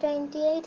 28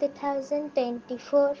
2024।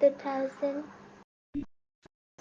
2000।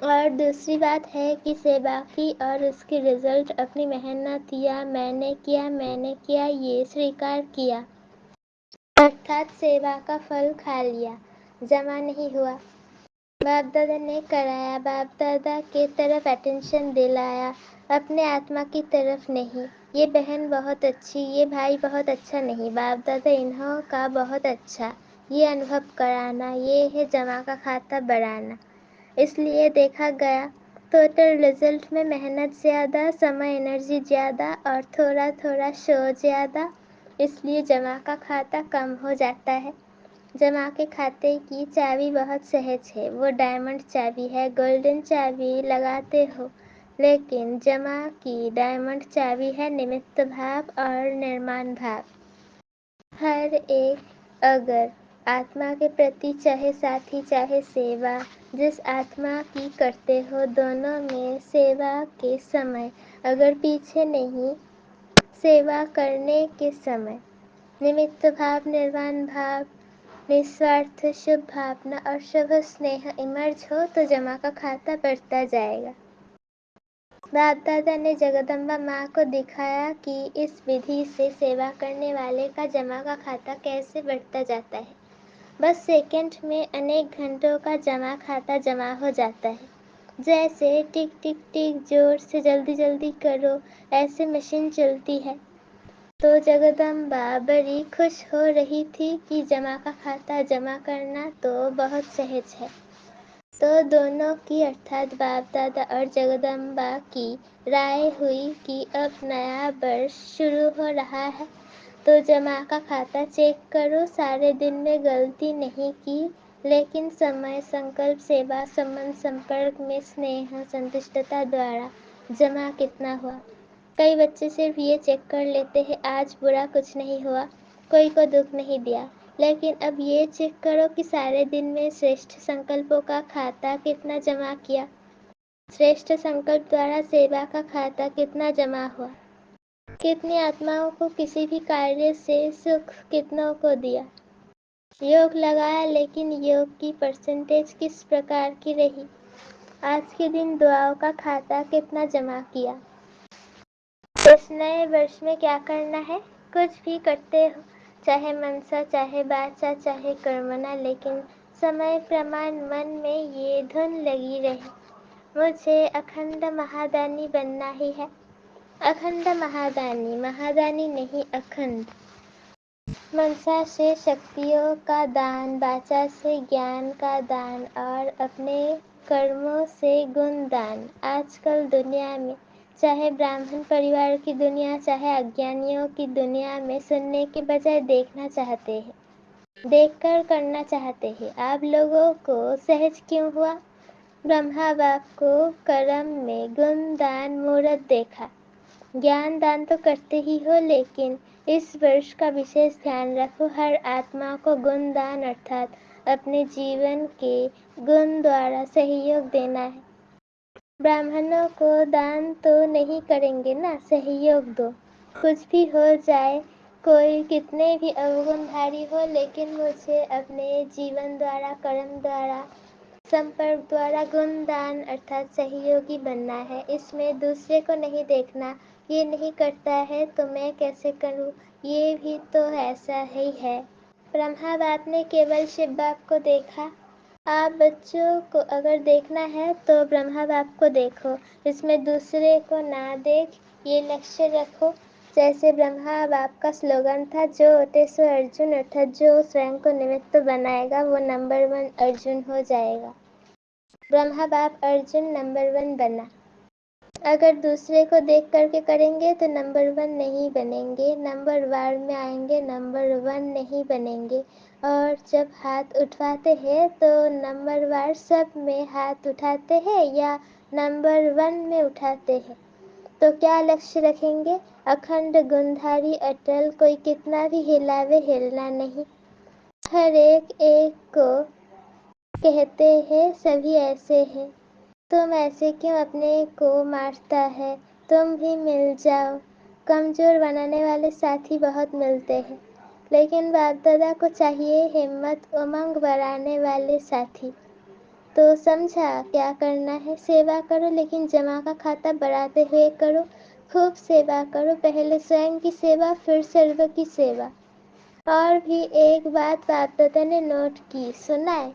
اور دوسری بات ہے کہ سیوا کی اور اس کے رزلٹ اپنی محنت یا میں نے کیا یہ سویکار کیا، ارتھات سیوا کا پھل کھا لیا، جمع نہیں ہوا۔ باپ دادا نے کرایا، باپ دادا کے طرف اٹینشن دلایا، اپنے آتما کی طرف نہیں۔ یہ بہن بہت اچھی، یہ بھائی بہت اچھا نہیں، باپ دادا انہوں کا بہت اچھا، یہ انوبھو کرانا، یہ ہے جمع کا کھاتا بڑھانا۔ اس لیے دیکھا گیا ٹوٹل رزلٹ میں محنت زیادہ، سمے انرجی زیادہ اور تھوڑا تھوڑا شو زیادہ، اس لیے جمع کا کھاتا کم ہو جاتا ہے۔ جمع کے کھاتے کی چابی بہت سہج ہے، وہ ڈائمنڈ چابی ہے، گولڈن چابی لگاتے ہو، لیکن جمع کی ڈائمنڈ چابی ہے نمت بھاو اور نرمان بھاو۔ ہر ایک اگر آتما کے پرتی چاہے ساتھی چاہے سیوا جس آتما کی کرتے ہو، دونوں میں سیوا کے سمے اگر پیچھے نہیں، سیوا کرنے کے سمے نمت بھاو، نرمان بھاو، نسوارتھ شبھ بھاونا اور شبھ اسنیہ ایمرج ہو تو جمع کا کھاتا بڑھتا جائے گا۔ باپ دادا نے جگدمبا ماں کو دکھایا کہ اس ودھی سے سیوا کرنے والے کا جمع کا کھاتا کیسے بڑھتا جاتا ہے۔ بس سیکنڈ میں انیک گھنٹوں کا جمع کھاتا جمع ہو جاتا ہے۔ جیسے ٹک ٹک ٹک زور سے جلدی جلدی کرو ایسے مشین چلتی ہے۔ تو جگدمبا بڑی خوش ہو رہی تھی کہ جمع کا کھاتا جمع کرنا تو بہت سہج ہے۔ تو دونوں کی ارتھات باپ دادا اور جگدمبا کی رائے ہوئی کہ اب نیا برس شروع ہو رہا ہے تو جمع کا کھاتا چیک کرو، سارے دن میں غلطی نہیں کی، لیکن سمے، سنکلپ، سیوا، سمبندھ، سمپرک میں سنیہ، سنتشٹتا دوارا جمع کتنا ہوا۔ کئی بچے صرف یہ چیک کر لیتے ہیں آج برا کچھ نہیں ہوا، کوئی کو دکھ نہیں دیا، لیکن اب یہ چیک کرو کہ سارے دن میں شریشٹھ سنکلپوں کا کھاتا کتنا جمع کیا، شریشٹھ سنکلپ دوارا سیوا کا کھاتا کتنا جمع ہوا، کتنی آتماؤں کو کسی بھی کاریہ سے سکھ کتنوں کو دیا، یوگ لگایا لیکن یوگ کی پرسنٹیج کس پرکار کی رہی، آج کے دن دعاؤں کا کھاتا کتنا جمع کیا۔ اس نئے برس میں کیا کرنا ہے؟ کچھ بھی کرتے ہو، چاہے منسا، چاہے واچا، چاہے کرمنا، لیکن سمے پرمان من میں یہ دھن لگی رہے، مجھے اکھنڈ مہادانی بننا ہی ہے۔ اکھنڈ مہادانی، مہادانی نہیں اکھنڈ۔ منسا سے شکتیوں کا دان، واچا سے گیان کا دان اور اپنے کرموں سے گن دان۔ آج کل دنیا میں چاہے برہمن پریوار کی دنیا چاہے اگیانیوں کی دنیا میں سننے کے بجائے دیکھنا چاہتے ہیں، دیکھ کر کرنا چاہتے ہیں۔ آپ لوگوں کو سہج کیوں ہوا؟ برہما باپ کو کرم میں گن دان مہورت دیکھا، گیان دان تو کرتے ہی ہو، لیکن اس ورش کا وشیش دھیان رکھو، ہر آتما کو گن دان ارتھات اپنے جیون کے گن دوارا سہیوگ دینا ہے۔ برہمنوں کو دان تو نہیں کریں گے نا، سہیوگ دو، کچھ بھی ہو جائے، کوئی کتنے بھی اوگن دھاری ہو، لیکن مجھے اپنے جیون دوارا، کرم دوارا، سمپرک دوارا گن دان ارتھات سہیوگی بننا ہے۔ اس میں دوسرے کو نہیں دیکھنا، یہ نہیں کرتا ہے تو میں کیسے کروں، یہ بھی تو ایسا ہی ہے۔ برہما باپ نے کیول شیو باپ کو دیکھا، آپ بچوں کو اگر دیکھنا ہے تو برہما باپ کو دیکھو، اس میں دوسرے کو نہ دیکھ، یہ لکشیہ رکھو۔ جیسے برہما باپ کا سلوگن تھا، جو ہوتے سو ارجن، ارتھات جو سوئم کو نمت بنائے گا وہ نمبر 1 ارجن ہو جائے گا۔ برہما باپ ارجن نمبر 1 بنا۔ اگر دوسرے کو دیکھ کر کے کریں گے تو نمبر 1 نہیں بنیں گے، نمبر وار میں آئیں گے، نمبر 1 نہیں بنیں گے۔ اور جب ہاتھ اٹھاتے ہیں تو نمبر وار سب میں ہاتھ اٹھاتے ہیں یا نمبر 1 میں اٹھاتے ہیں؟ تو کیا لکشیہ رکھیں گے؟ اکھنڈ گندھاری اٹل، کوئی کتنا بھی ہلاوے، ہلنا نہیں۔ ہر ایک ایک کو کہتے ہیں سبھی ایسے ہیں، تم ایسے کیوں اپنے کو مارتا ہے، تم بھی مل جاؤ۔ کمزور بنانے والے ساتھی بہت ملتے ہیں، لیکن باپ دادا کو چاہیے ہمت، امنگ بڑھانے والے ساتھی۔ تو سمجھا کیا کرنا ہے؟ سیوا کرو لیکن جمع کا کھاتا بڑھاتے ہوئے کرو، خوب سیوا کرو، پہلے سوئم کی سیوا پھر سرو کی سیوا۔ اور بھی ایک بات باپ دادا نے نوٹ کی، سنائے؟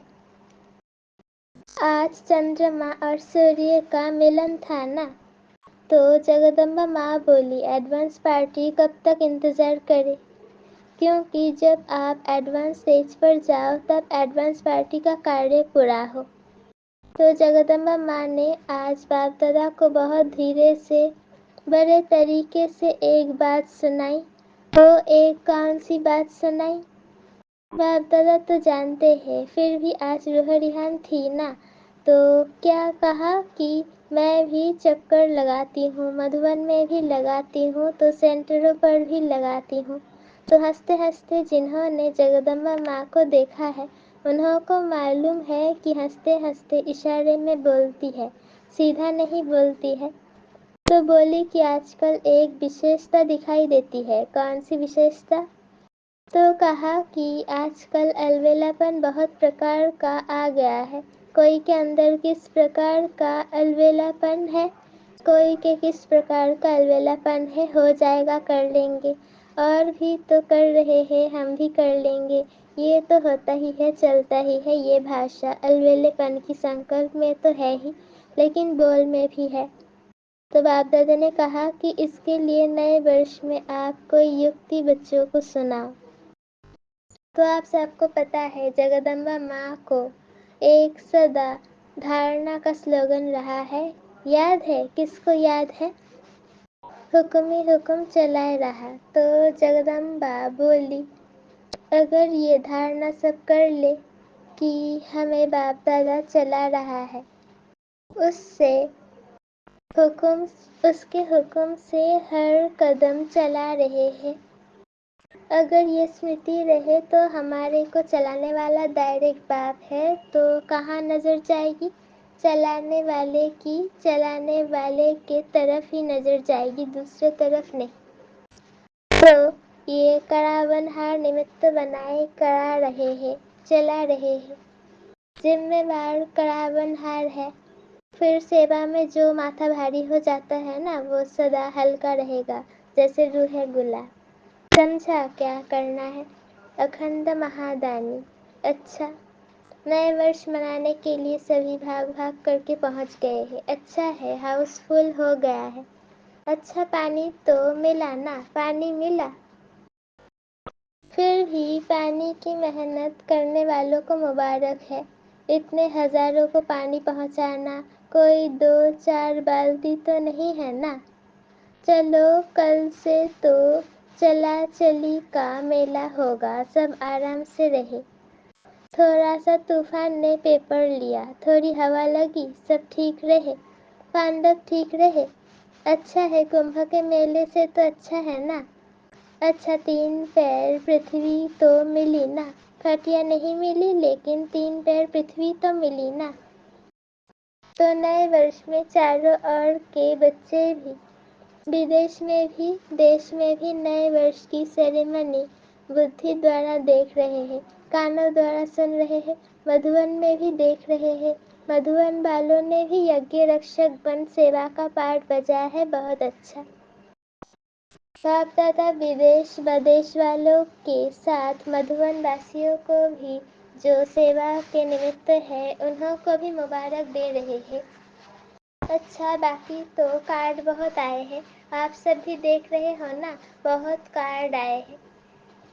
آج چندرما اور سوریہ کا ملن تھا نا؟ تو جگدمبا ماں بولی ایڈوانس پارٹی کب تک انتظار کرے، کیونکہ جب آپ ایڈوانس اسٹیج پر جاؤ تب ایڈوانس پارٹی کا کاریہ پورا ہو۔ تو جگدمبا ماں نے آج باپ دادا کو بہت دھیرے سے بڑے طریقے سے ایک بات سنائی۔ وہ ایک کون سی بات سنائی؟ باپ دادا تو جانتے ہیں، پھر بھی آج روح ریحان تھی نا، تو کیا کہا کہ میں بھی چکر لگاتی ہوں، مدھوبن میں بھی لگاتی ہوں، تو سینٹروں پر بھی لگاتی ہوں۔ تو ہنستے ہنستے جنہوں نے جگدمبا ماں کو دیکھا ہے انہوں کو معلوم ہے کہ ہنستے ہنستے اشارے میں بولتی ہے، سیدھا نہیں بولتی ہے۔ تو بولی کہ آج کل ایک وشیشتا دکھائی دیتی ہے۔ کون سی وشیشتا؟ تو کہا کہ آج کل الویلا پن بہت پرکار کا آ گیا ہے، کوئی کے اندر کس پرکار کا الویلا پن ہے، کوئی کے کس پرکار کا الویلا پن ہے، ہو جائے گا کر لیں گے، اور بھی تو کر رہے ہیں ہم بھی کر لیں گے، یہ تو ہوتا ہی ہے چلتا ہی ہے، یہ بھاشا الویلے پن کی سنکلپ میں تو ہے ہی لیکن بول میں بھی ہے۔ تو باپ دادا نے کہا کہ اس کے لیے نئے ورش میں آپ کوئی یکتی بچوں کو سناؤ۔ تو آپ سب کو پتا ہے جگدمبا ماں کو ایک سدا دھارنا کا سلوگن رہا ہے، یاد ہے؟ کس کو یاد ہے؟ حکم ہی حکم چلائے رہا۔ تو جگدمبا بولی اگر یہ دھارنا سب کر لے کہ ہمیں باپ دادا چلا رہا ہے، اس کے حکم سے ہر قدم چلا رہے ہیں، اگر یہ اسمرتی رہے تو ہمارے کو چلانے والا ڈائریکٹ باپ ہے، تو کہاں نظر جائے گی؟ چلانے والے کی، چلانے والے کے طرف ہی نظر جائے گی، دوسرے طرف نہیں۔ تو یہ کراون ہار نمت بنائے کرا رہے ہیں، چلا رہے ہیں، ذمہ وار کراون ہار ہے۔ پھر سیوا میں جو ماتھا بھاری ہو جاتا ہے نا وہ سدا ہلکا رہے گا، جیسے روح گلاب۔ سمجھا کیا کرنا ہے؟ اکھنڈ مہادانی۔ اچھا، نئے ورش منانے کے لیے سبھی بھاگ بھاگ کر کے پہنچ گئے ہیں۔ اچھا ہے، ہاؤس فل ہو گیا ہے۔ اچھا پانی تو ملا نا؟ پانی ملا۔ پھر بھی پانی کی محنت کرنے والوں کو مبارک ہے، اتنے ہزاروں کو پانی پہنچانا کوئی 2-4 بالٹی تو نہیں ہے نا۔ چلو کل سے تو چلا چلی کا میلہ ہوگا، سب آرام سے رہے۔ تھوڑا سا طوفان نے پیپر لیا، تھوڑی ہوا لگی، سب ٹھیک رہے، پانڈو ٹھیک رہے۔ اچھا ہے، کمبھ کے میلے سے تو اچھا ہے نا۔ اچھا 3 پیر پرتھوی تو ملی نا؟ کھٹیا نہیں ملی لیکن 3 پیر پرتھوی تو ملی نا۔ تو نئے ورش میں چاروں اور کے بچے بھی، ودیش میں بھی دیش میں بھی نئے ورش کی سیریمنی بدھی دوارا دیکھ رہے ہیں، کانوں دوارا سن رہے ہیں، مدھوبن میں بھی دیکھ رہے ہیں، مدھوبن والوں نے بھی یجঞ رکشک بن سیوا کا پارٹ بجایا ہے، بہت اچھا۔ باپ دادا ودیش والوں کے ساتھ مدھوبن واسیوں کو بھی جو سیوا کے نمت ہے انہوں کو بھی مبارک دے رہے ہیں۔ اچھا باقی تو کارڈ بہت آئے ہیں، آپ سب بھی دیکھ رہے ہو نا، بہت کارڈ آئے ہیں۔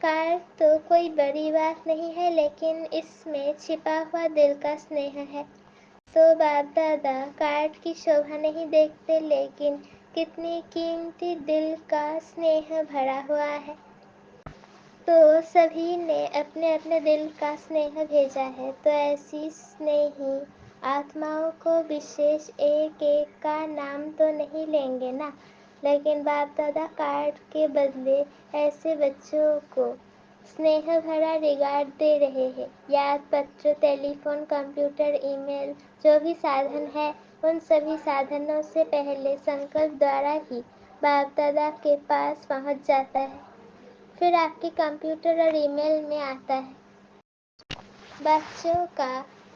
کارڈ تو کوئی بڑی بات نہیں ہے لیکن اس میں چھپا ہوا دل کا اسنیہ ہے۔ تو باپ دادا کارڈ کی شوبھا نہیں دیکھتے لیکن کتنی قیمتی دل کا اسنیہ بھرا ہوا ہے۔ تو سبھی نے اپنے اپنے دل کا اسنیہ بھیجا ہے، تو ایسی اسنیہی آتماؤں کو وشیش ایک ایک کا نام تو نہیں لیں گے نا، لیکن باپ دادا کارڈ کے بدلے ایسے بچوں کو اسنیہ بھرا ریگارڈ دے رہے ہیں۔ یاد پتر، ٹیلی فون، کمپیوٹر، ای میل، جو بھی سادھن ہے ان سبھی سادھنوں سے پہلے سنکلپ دوارا ہی باپ دادا کے پاس پہنچ جاتا ہے، پھر آپ کے کمپیوٹر اور ای میل میں آتا ہے۔ بچوں کا